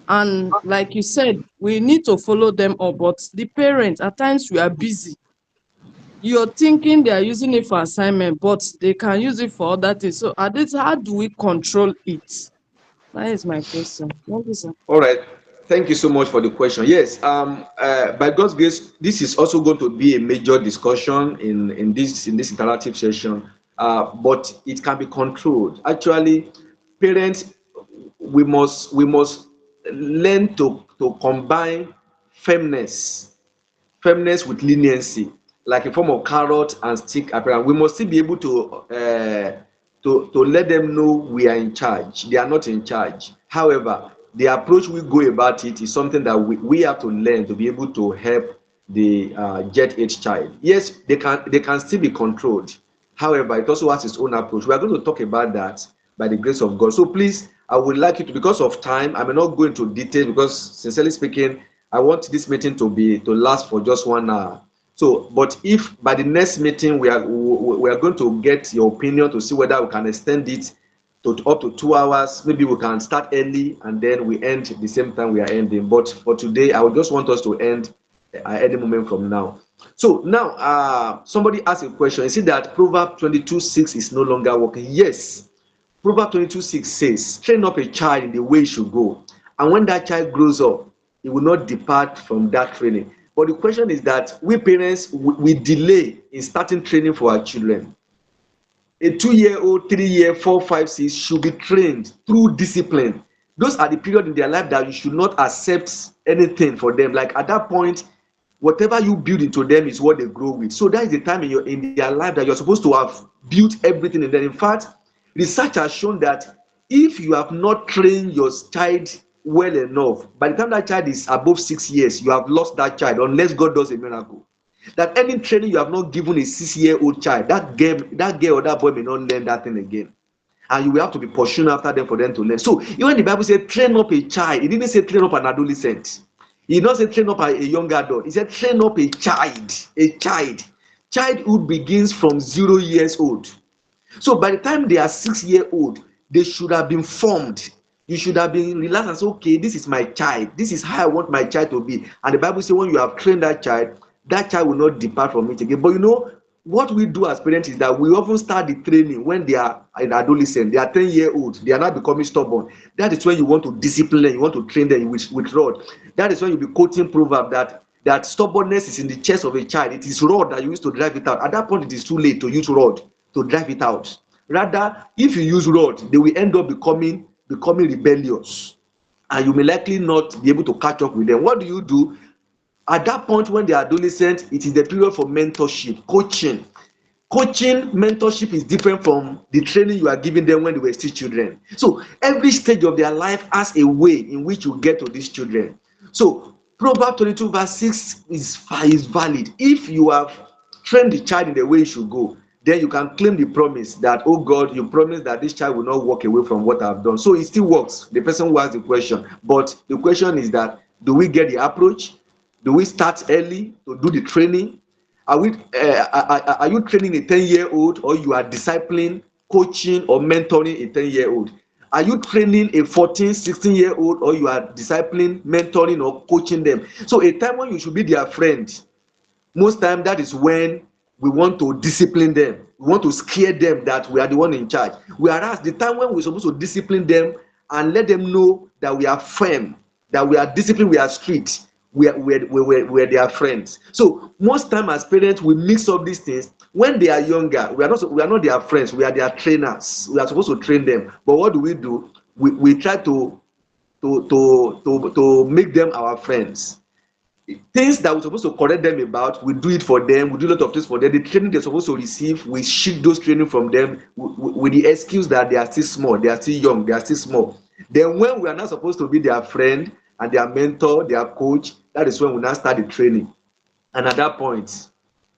Speaker 7: And like you said, we need to follow them up, but the parents, at times we are busy. you're thinking they are using it for assignment, but they can use it for other things. So at this, how do we control it? That is my question. Thank you, sir.
Speaker 1: All right. Thank you so much for the question. Yes, by God's grace, this is also going to be a major discussion in this interactive session. But it can be controlled. Actually, parents, we must learn to combine firmness firmness with leniency, like a form of carrot and stick appearance. We must still be able to let them know we are in charge. They are not in charge. However, the approach we go about it is something that we have to learn to be able to help the jet age child. Yes, they can still be controlled. However, it also has its own approach. We are going to talk about that by the grace of God. So please, I would like you to, because of time, I may not go into detail because, sincerely speaking, I want this meeting to last for just 1 hour. So, but if by the next meeting we are going to get your opinion to see whether we can extend it to up to 2 hours, maybe we can start early and then we end the same time we are ending. But for today, I would just want us to end at any moment from now. So now, somebody asked a question. Is it that Proverbs 22:6 is no longer working? Yes. Proverbs 22:6 says, train up a child in the way he should go, and when that child grows up, he will not depart from that training. But the question is that we parents, we delay in starting training for our children. A 2-year-old, 3-year, 4, 5, 6 should be trained through discipline. Those are the period in their life that you should not accept anything for them. Like at that point, whatever you build into them is what they grow with. So that is the time in their life that you're supposed to have built everything in them. In fact, research has shown that if you have not trained your child well enough, by the time that child is above 6 years, you have lost that child unless God does a miracle. That any training you have not given a 6-year-old child, that girl or that boy may not learn that thing again. And you will have to be pursuing after them for them to learn. So even the Bible said train up a child, it didn't say train up an adolescent. He did not say train up a young adult. He said train up a child. A child. Childhood begins from 0 years old. So by the time they are 6 year old, they should have been formed. You should have been relaxed and say, okay, this is my child. This is how I want my child to be. And the Bible says when you have trained that child will not depart from it again. But what we do as parents is that we often start the training when they are an adolescent. They are 10-year-old. They are not becoming stubborn. That is when you want to discipline them. You want to train them with rod. That is when you'll be quoting proverb that stubbornness is in the chest of a child. It is rod that you use to drive it out. At that point, it is too late to use rod to drive it out. Rather, if you use rod, they will end up becoming rebellious, and you may likely not be able to catch up with them. What do you do? At that point, when they are adolescent, it is the period for mentorship, coaching. Mentorship is different from the training you are giving them when they were still children. So every stage of their life has a way in which you get to these children. So Proverbs 22:6 is valid. If you have trained the child in the way he should go, then you can claim the promise that, oh God, you promised that this child will not walk away from what I've done. So it still works. The person who asked the question. But the question is that, do we get the approach? Do we start early to do the training? Are you training a 10-year-old, or you are discipling, coaching, or mentoring a 10-year-old? Are you training a 14, 16-year-old, or you are discipling, mentoring, or coaching them? So a time when you should be their friend, most time that is when we want to discipline them. We want to scare them that we are the one in charge. Whereas the time when we're supposed to discipline them and let them know that we are firm, that we are disciplined, we are strict, we're their friends. So most time as parents, we mix up these things. When they are younger, we are not their friends, we are their trainers. We are supposed to train them. But what do? We try to make them our friends. Things that we're supposed to correct them about, we do it for them. We do a lot of things for them. The training they're supposed to receive, we shift those training from them with the excuse that they are still small, they are still young, they are still small. Then when we are not supposed to be their friend and their mentor, their coach, that is when we now start the training. And at that point,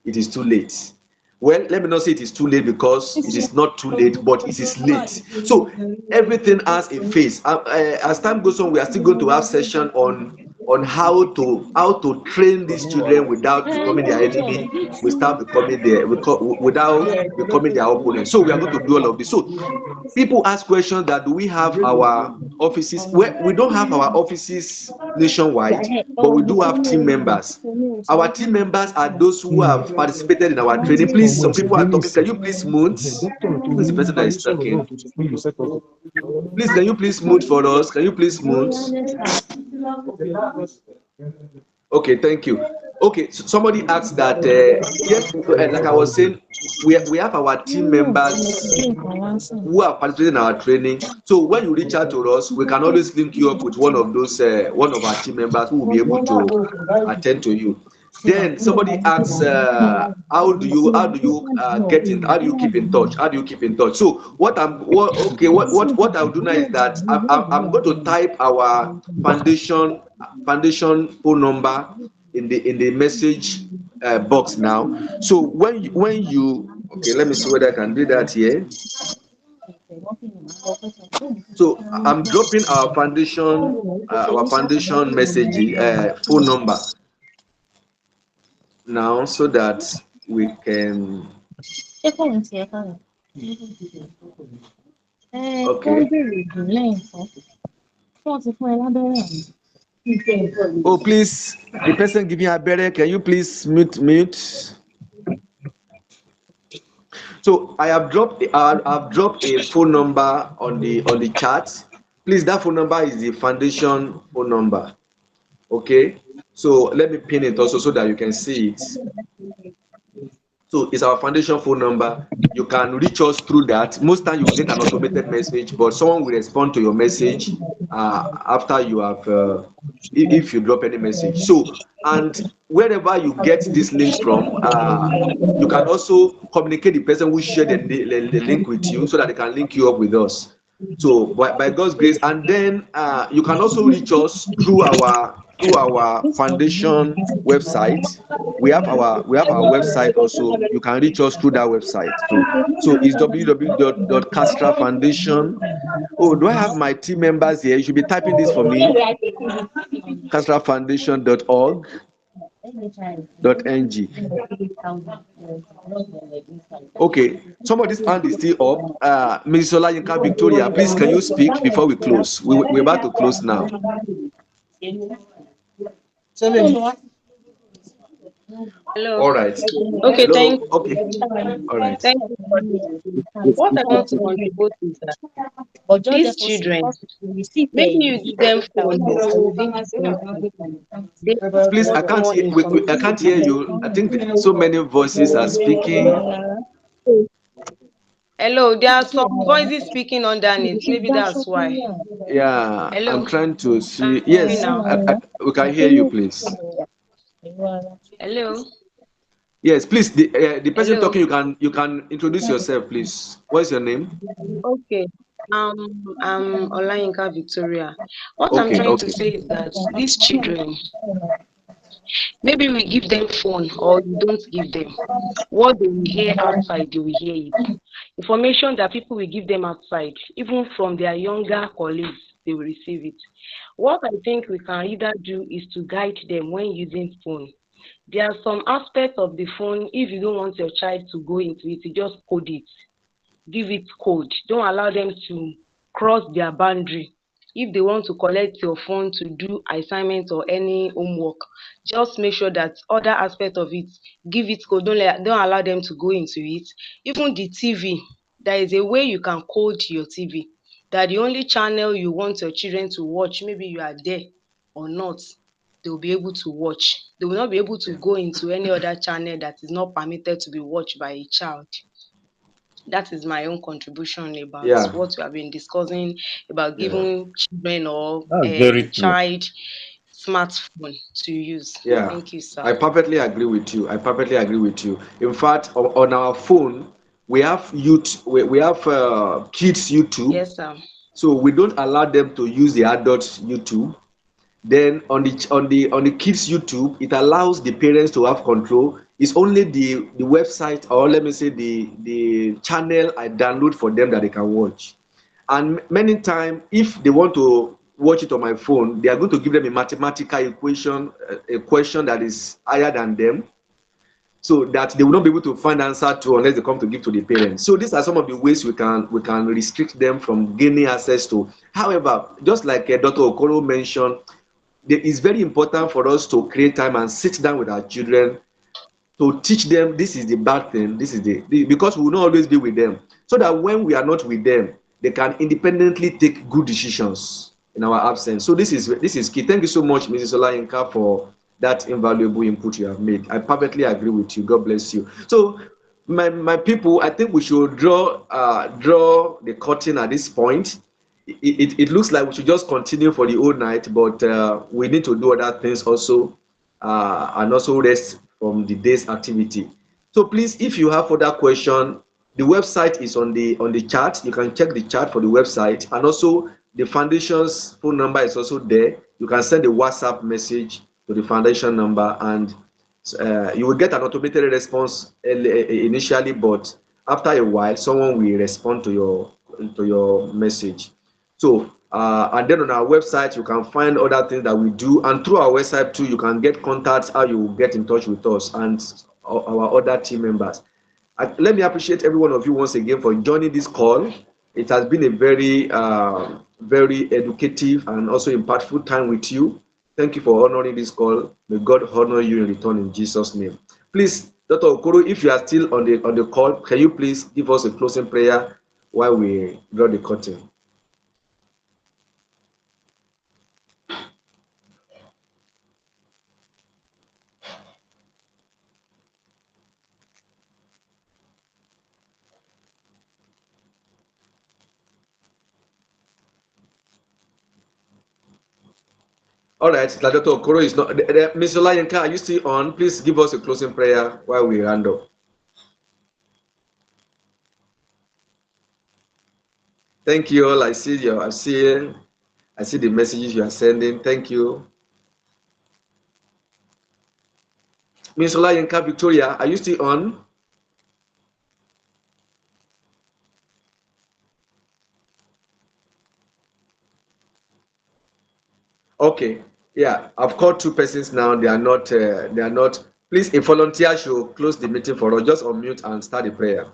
Speaker 1: it is too late. Well, let me not say it is too late, because it is not too late, but it is late. So everything has a phase. As time goes on, we are still going to have session on on how to train these children without becoming their enemy, without becoming their opponent. So we are going to do all of this. So people ask questions that do we have our offices? We don't have our offices nationwide, but we do have team members. Our team members are those who have participated in our training. Please, some people are talking. Can you please mute? Who is the person that is talking? Please, can you please mute for us? Can you please mute? Okay, thank you. Okay, so somebody asked that, yes, like I was saying, we have our team members who have participated in our training. So when you reach out to us, we can always link you up with one of our team members who will be able to attend to you. Then somebody asks, how do you keep in touch? How do you keep in touch? So what I'll do now is that I'm going to type our foundation phone number in the message box now. So when you okay, let me see whether I can do that here. So I'm dropping our foundation message phone number now so that we can. Okay. Oh, please, the person giving abere, can you please mute? So I've dropped a phone number on the chat. Please, that phone number is the foundation phone number. Okay. So let me pin it also so that you can see it. So it's our foundation phone number. You can reach us through that. Most time you will get an automated message, but someone will respond to your message after you have, if you drop any message. So, and wherever you get this link from, you can also communicate the person who shared the link with you so that they can link you up with us. So by God's grace, and then you can also reach us through our foundation website. We have our website also. You can reach us through that website too. So it's www.castrafoundation. Oh, do I have my team members here? You should be typing this for me. castrafoundation.org.ng. Okay, somebody's hand is still up. Ms. Olayinka Victoria, please can you speak before we close? We're about to close now.
Speaker 8: Hello.
Speaker 1: All right.
Speaker 8: Okay,
Speaker 1: Hello. Okay. All right.
Speaker 8: thank you for this. What I want to contribute is that these children, maybe you give them phone and within the phone, they
Speaker 1: Please, I
Speaker 8: want
Speaker 1: can't
Speaker 8: more
Speaker 1: hear. I
Speaker 8: information.
Speaker 1: can't hear you. I think so many voices are speaking.
Speaker 8: Hello, there are some voices speaking underneath. Maybe that's why.
Speaker 1: Yeah, I'm
Speaker 8: Hello,
Speaker 1: trying to
Speaker 8: can
Speaker 1: see.
Speaker 8: you hear me
Speaker 1: Yes,
Speaker 8: now?
Speaker 1: we can hear you, please.
Speaker 8: Hello,
Speaker 1: Yes, please. The person
Speaker 8: hello.
Speaker 1: talking, you can introduce yourself, please. What's your name?
Speaker 8: Okay. Um, I'm Olayinka Victoria. What I'm
Speaker 1: Okay,
Speaker 8: trying to
Speaker 1: okay.
Speaker 8: say is that these children, maybe we give them phone or you don't give them. What they will hear outside, they will hear it. Information that people will give them outside, even from their younger colleagues, they will receive it. What I think we can either do is to guide them when using phone. There are some aspects of the phone, if you don't want your child to go into it, you just code it. Give it code. Don't allow them to cross their boundary. If they want to collect your phone to do assignment or any homework, just make sure that other aspect of it, give it code. Don't allow them to go into it. Even the TV, there is a way you can code your TV that the only channel you want your children to watch, maybe you are there or not, they will be able to watch. They will not be able to go into any other channel that is not permitted to be watched by a child. That is my own contribution about
Speaker 1: Yeah,
Speaker 8: what we have been discussing about
Speaker 1: yeah,
Speaker 8: giving children or
Speaker 6: That's
Speaker 8: a
Speaker 6: very true.
Speaker 8: child smartphone to use.
Speaker 1: yeah.
Speaker 8: Thank you, sir.
Speaker 1: I perfectly agree with you. I perfectly agree with you. In fact, on our phone, we have we have kids YouTube.
Speaker 8: Yes, sir.
Speaker 1: So we don't allow them to use the adults YouTube. Then on the kids YouTube, it allows the parents to have control. It's only the website, or let me say the channel I download for them that they can watch. And many times, if they want to watch it on my phone, they are going to give them a mathematical equation, a question that is higher than them, so that they will not be able to find answer to unless they come to give to the parents. So these are some of the ways we can restrict them from gaining access to. However, just like Dr. Okoro mentioned, it is very important for us to create time and sit down with our children to teach them this is the bad thing, this is because we will not always be with them, so that when we are not with them, they can independently take good decisions in our absence. So this is key. Thank you so much, Mrs. Olayinka, for that invaluable input you have made. I perfectly agree with you. God bless you. So my people, I think we should draw the curtain at this point. It looks like we should just continue for the whole night, but we need to do other things also, and also rest from the day's activity. So please, if you have further question, the website is on the chat. You can check the chat for the website, and also the foundation's phone number is also there. You can send a WhatsApp message to the foundation number, and you will get an automated response initially, but after a while, someone will respond to your message. So, and then on our website, you can find other things that we do. And through our website too, you can get contacts, how you will get in touch with us and our other team members. Let me appreciate every one of you once again for joining this call. It has been a very educative and also impactful time with you. Thank you for honoring this call. May God honor you in return in Jesus' name. Please, Dr. Okoro, if you are still on the call, can you please give us a closing prayer while we draw the curtain? All right, Dr. Okoro is not. Mr. Layanka, are you still on? Please give us a closing prayer while we round up. Thank you all. I see the messages you are sending. Thank you. Mr. Layanka, Victoria, are you still on? Okay. Yeah, I've called two persons now. They are not. They are not. Please, a volunteer should close the meeting for us. Just unmute and start the prayer.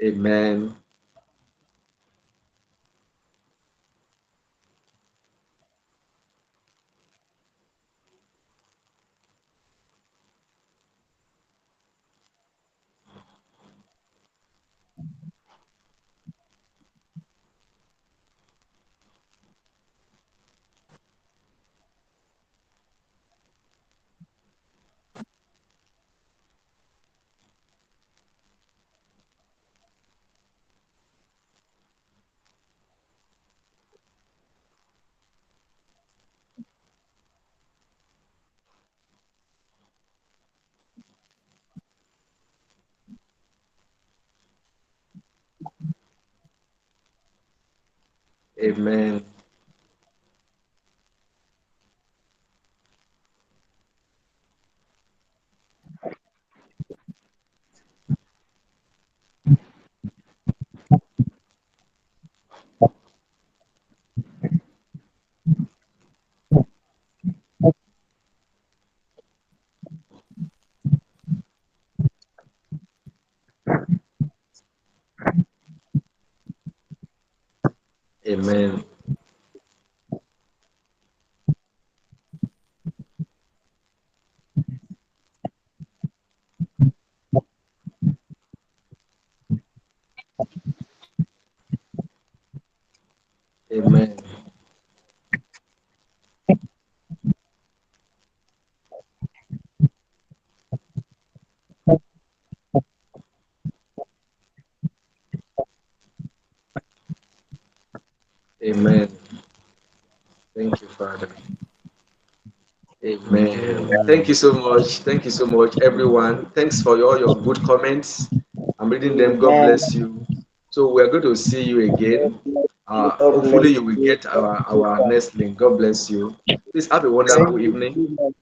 Speaker 1: Amen. Amen. Amen. Amen. Amen. Thank you, Father. Amen. Thank you so much. Thank you so much, everyone. Thanks for all your good comments. I'm reading them. God
Speaker 5: Amen.
Speaker 1: bless you. So we're going to see you
Speaker 5: God
Speaker 1: again.
Speaker 5: bless you. God bless
Speaker 1: Hopefully you will
Speaker 5: you.
Speaker 1: get our next link. God bless you. Please have a
Speaker 5: Thank
Speaker 1: wonderful
Speaker 5: you
Speaker 1: evening.
Speaker 5: so much.